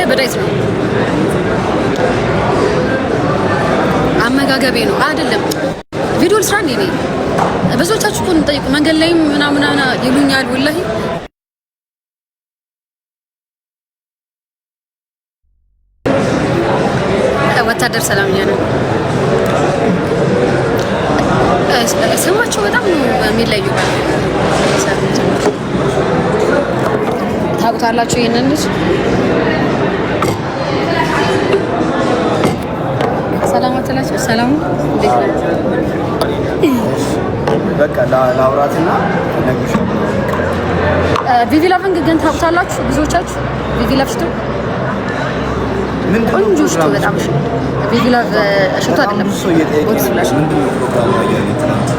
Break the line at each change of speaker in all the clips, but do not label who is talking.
በዳይት ነው አመጋገቤ ነው አይደለም። ቪዲዮ ልስራ እንዴ ነኝ ብዙዎቻችሁ እኮ እንጠይቁ መንገድ ላይም ምናምን ይሉኛል ወላሂ ወታደር ሰላምኛ ነው ስማቸው በጣም ነው የሚለዩ ታውቃላችሁ ይሄንን ልጅ ሰላም አትላችሁ ሰላም እንዴት ናችሁ
በቃ ላውራትና ነግሽ
ቪቪ ላቭን ግን ታውቃላችሁ ብዙዎቻችሁ ቪቪ ላቭ ሽቶ ምንድነው ሽቶ በጣም ቪቪ ላቭ ሽቶ አይደለም ምንድነው ፕሮግራሙ ያያችሁት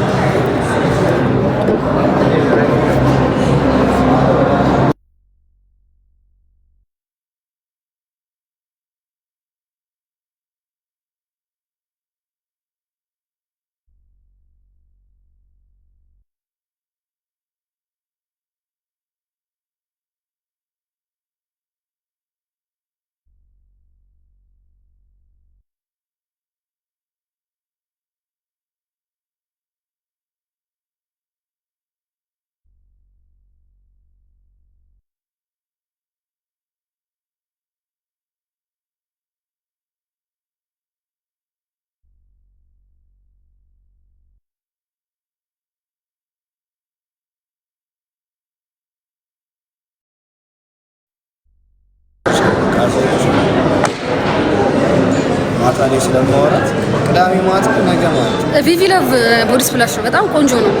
ማታኔ ስለማወራት ቅዳሜ ማታ ነገ ማለት
ቪቪ ላቭ ቦዲ ስፕላሽ ነው በጣም ቆንጆ ነው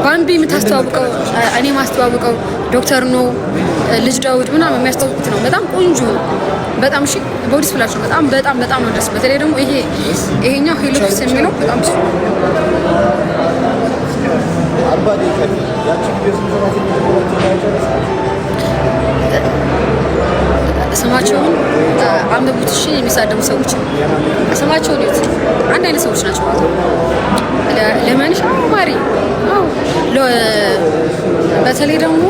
ባምቢ የምታስተዋውቀው እኔ ማስተዋውቀው ዶክተር ነው ልጅ ዳውድ ምናምን የሚያስተዋውቁት ነው በጣም ቆንጆ በጣም እሺ ቦዲ ስፕላሽ ነው በጣም ነው ደስ በተለይ ደግሞ ይሄኛው ሄሎክስ የሚለው በጣም እሺ
አባዴ ከፍ ያቺ
ስማቸውን አንብቡት እሺ የሚሳደቡ ሰዎች ስማቸውን ይዩት አንድ አይነት ሰዎች ናቸው ለማንሽ ማሪ በተለይ ደግሞ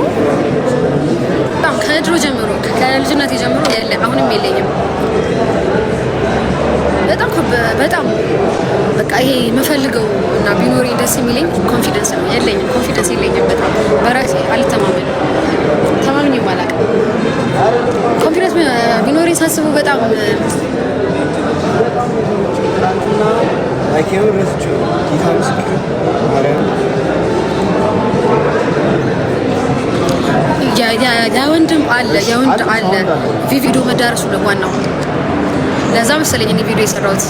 በጣም ከድሮ ጀምሮ ከልጅነቴ ጀምሮ ያለ አሁንም የለኝም በጣም በቃ ይሄ የምፈልገው እና ቢኖረኝ ደስ የሚለኝ ኮንፊደንስ ነው የለኝም ኮንፊደንስ የለኝም በጣም በራሴ አልተማመንም ተማምኜም አላውቅም ኮንፊደንስ ቢኖረኝ ሳስበው በጣም
አይኬው ረስቹ ዲታንስ ማረን
የወንድም አለ የወንድ አለ ቪዲዮ መዳረሱ ነው ዋናው ለዛ መሰለኝ እኔ ቪዲዮ የሰራሁት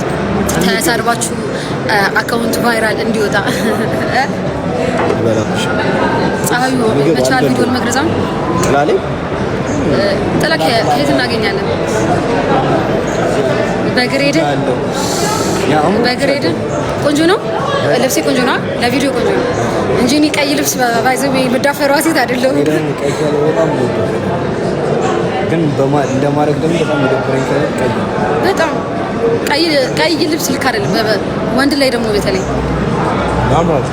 ተሳድባችሁ አካውንት ቫይራል እንዲወጣ
በላሽ
ፀሐዩ መቻል ቪዲዮ ለመግረዛም
ጥላሌ
ጥላክ ከየት እናገኛለን በግሬድ ቆንጆ ነው ልብሴ ቆንጆ ነው ለቪዲዮ ቆንጆ ነው እንጂ እኔ ቀይ ልብስ ባይዘው በዳፈሯ ሴት አይደለም
ግን እንደማረግ ደግሞ በጣም ይደብረኝ
በጣም ቀይ ልብስ ልክ አይደለም ወንድ ላይ ደግሞ በተለይ
ያምራል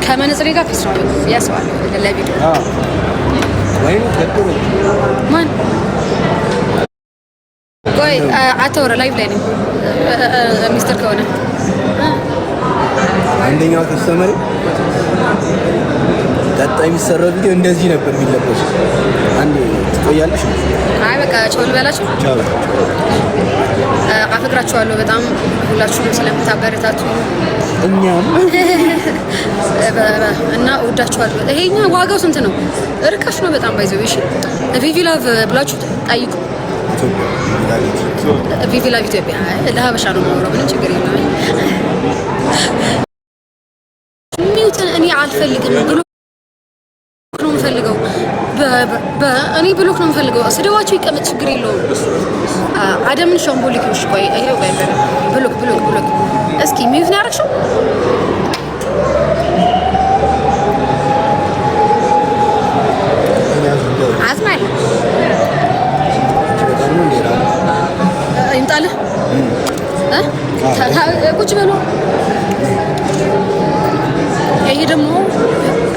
ከመነጽሬ ጋር ፊስ ነው ያስባል ለቪዲዮ
ወይ ከጥሩ
ማን ቆይ አተወረ ላይቭ ላይ ነው ሚስተር ከሆነ
አንደኛው ከስተመር ቀጣይ የሚሰራው ቪዲዮ እንደዚህ ነበር የሚለበስ አንዴ ትቆያለሽ
አይ በቃ ቻው ልበላችሁ
ቻው
አፈቅራችኋለሁ በጣም ሁላችሁም ስለምታበረታቱ
እኛም
እና ወዳችኋለሁ ይሄኛ ዋጋው ስንት ነው ርካሽ ነው በጣም ባይዘው እሺ ቪቪ ላቭ ብላችሁ ጠይቁ ቪቪ ላቭ ኢትዮጵያ ለሀበሻ ነው የማወራው ምንም ችግር የለም ሚውትን እኔ አልፈልግም ብሎ ነው የምፈልገው እኔ ብሎክ ነው የምፈልገው ስደዋቸው ይቀመጥ ችግር የለውም አደምን ሻምቦሊክ ነው ቆይ ይሄው ጋር ብሎክ እስኪ ሚውት ነው ያረክሽው አዝማል ይምጣልህ ቁጭ በሉ ይሄ ደግሞ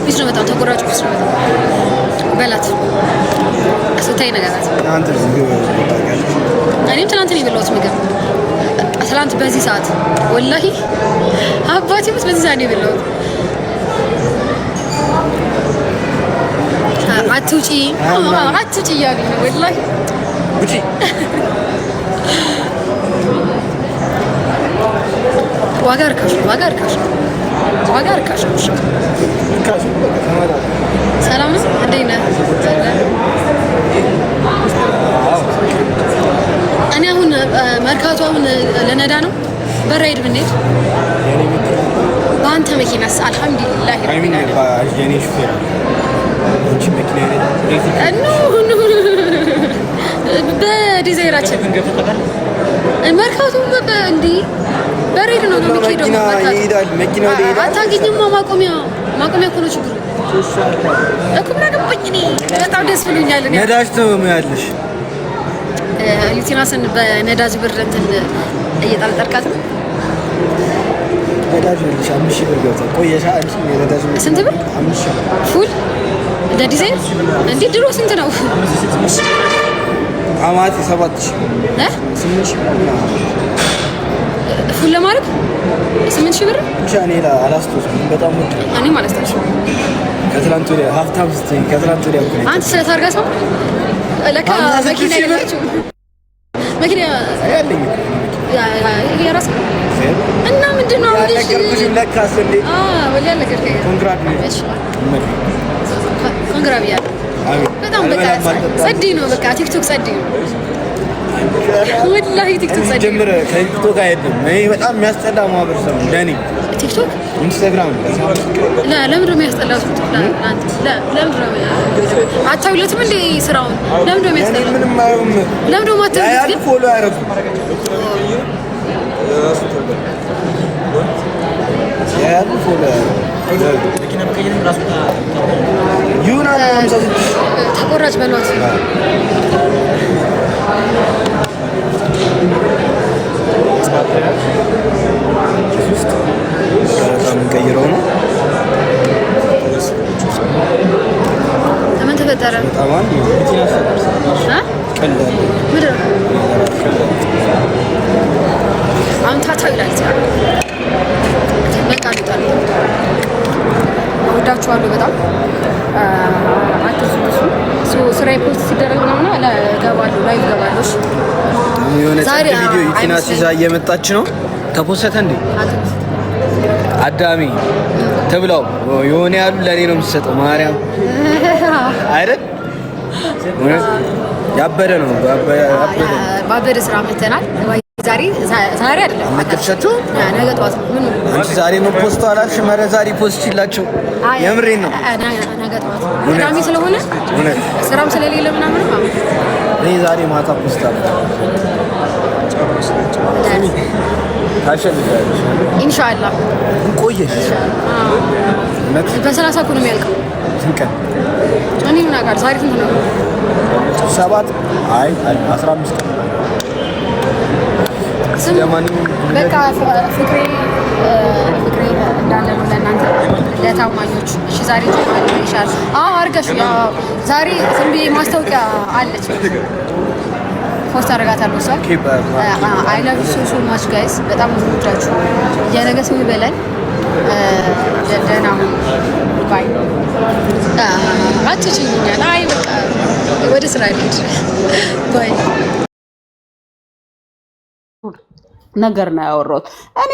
ፒስ ነው በጣም ተቆራጭ ፒስ ነው በላት ስታይ ነገራት። እኔም ትናንት ነው የበላሁት ምግብ ትናንት በዚህ ሰዓት ወላሂ አባቴ ሙት በዚህ ሰዓት ነው የበላሁት። አትውጪ እያሉኝ ነው ወላሂ ውጪ። ዋጋ እርካሽ ሰላም ነው። እንዴት ነህ? እኔ አሁን መርካቶ አሁን ለነዳ ነው በራይድ ብንሄድ በአንተ መኪናስ? አልሐምዱሊላህ በዲዛይራችን መርካቶ እንዲህ በሬድ ነው የሚሄደው። አታገኝማ ማቆሚያ እኮ ነው ችግሩ እኮ። ምን አገባኝ እኔ በጣም ደስ ብሎኛል።
ነዳጅ ትመሚያለሽ
ዩቲናስን በነዳጅ ብር እንትን እየጠረጠርካት ነው።
ነዳጅ ልሽ 5000 ብር ገብቶ ቆየሻ አንቺ ነዳጅ
ስንት ብር ፉል ለዲዛይን እንዴ? ድሮ ስንት ነው?
አማት 7000 8000
ፉል ለማድረግ 8000 ብር
ብቻ። እኔ አላስታውስም በጣም ውድ ነው።
እኔም አላስታውስም።
ከትላንት ወዲያ ሀብታም ስትይ ከትላንት ወዲያ እኮ
አንተ ስለታርጋ ሰው ለካ መኪና የላችሁም። መኪና
ያለኝ
የራስ እና ምንድን ነው አሁን
ያለቀርኩሽ ለካስ እንዴ?
ወዲያ ለቀርከኝ። ኮንግራት ብያለሁ። በጣም በቃ ጸዲ ነው። በቃ ቲክቶክ ጸዲ ነው ወላሂ። ቲክቶክ ጸዲ
ጀምረ ከቲክቶክ አይደለም። እኔ በጣም የሚያስጠላ ማህበረሰብ ነው ለኔ
ቲክቶክ።
ኢንስታግራም
ለምንድን ነው የሚያስጠላው? ለምንድን ነው አታውለትም እንዴ ስራውን? ለምንድን ነው የሚያስጠላው?
ምንም አይሆንም።
ለምንድን ነው ማታውለት?
ግን ፎሎ ያደርጉ ያሉ ፎሎ መኪና በቀየንም ራሱ ዩናን 56
ተቆራጭ በሏት።
ቀይረው ነው
ለምን ተፈጠረ?
በጣም
አሁን ታታው ይላል። በቃ ልጣል። ወዳችኋለሁ በጣም ስራዬ ፖስት ሲደረግ ነው እና እገባለሁ ላይቭ እገባለሁ።
ዛሬ ቪዲዮ ዩቲናስ ይዛ እየመጣች ነው። ተፖሰተ እንዴ አዳሚ ተብላው የሆነ ያሉ ለኔ ነው የምትሰጠው። ማርያም አይደል ያበደ ነው።
ባበደ ስራ መተናል። ዛሬ አይደለም
አመጣቻችሁ
ነገ ጠዋት ምን
አንቺ ዛሬ ነው ፖስት አላልሽ? ማረ ዛሬ ፖስት ይላችሁ የምሬን ነው።
ነገ ጠዋት ቅዳሜ ስለሆነ ስራም ስለሌለ ምናምን ነው።
እኔ ዛሬ ማታ ፖስት አለ ታሸንፊያለሽ
ኢንሻአላህ።
እንቆየሽ
በ30 እኮ ነው የሚያልቀው።
ስንት ቀን
እኔ ምን አውቃለሁ? ዛሬ ስንት ነው?
7 አይ 15 ቀን
በቃ ፍቅሬ እንዳለ ነው ለእናንተ ለታማኞች። እሺ ዛሬ ይሻል አርገሽ ዛሬ ዝም ብዬ ማስታወቂያ አለች ፖስት አደርጋታለሁ። እሷ አይ ላቭ ዩ ሶ ማች ጋይስ፣ በጣም ነው የምወዳችሁ። የነገ ሰው ይበላል። ደህና ሁኑ ባይ። አትችይኛል። አይ በቃ ወደ ስራ ልሂድ ባይ
ነገር ነው ያወራሁት እኔ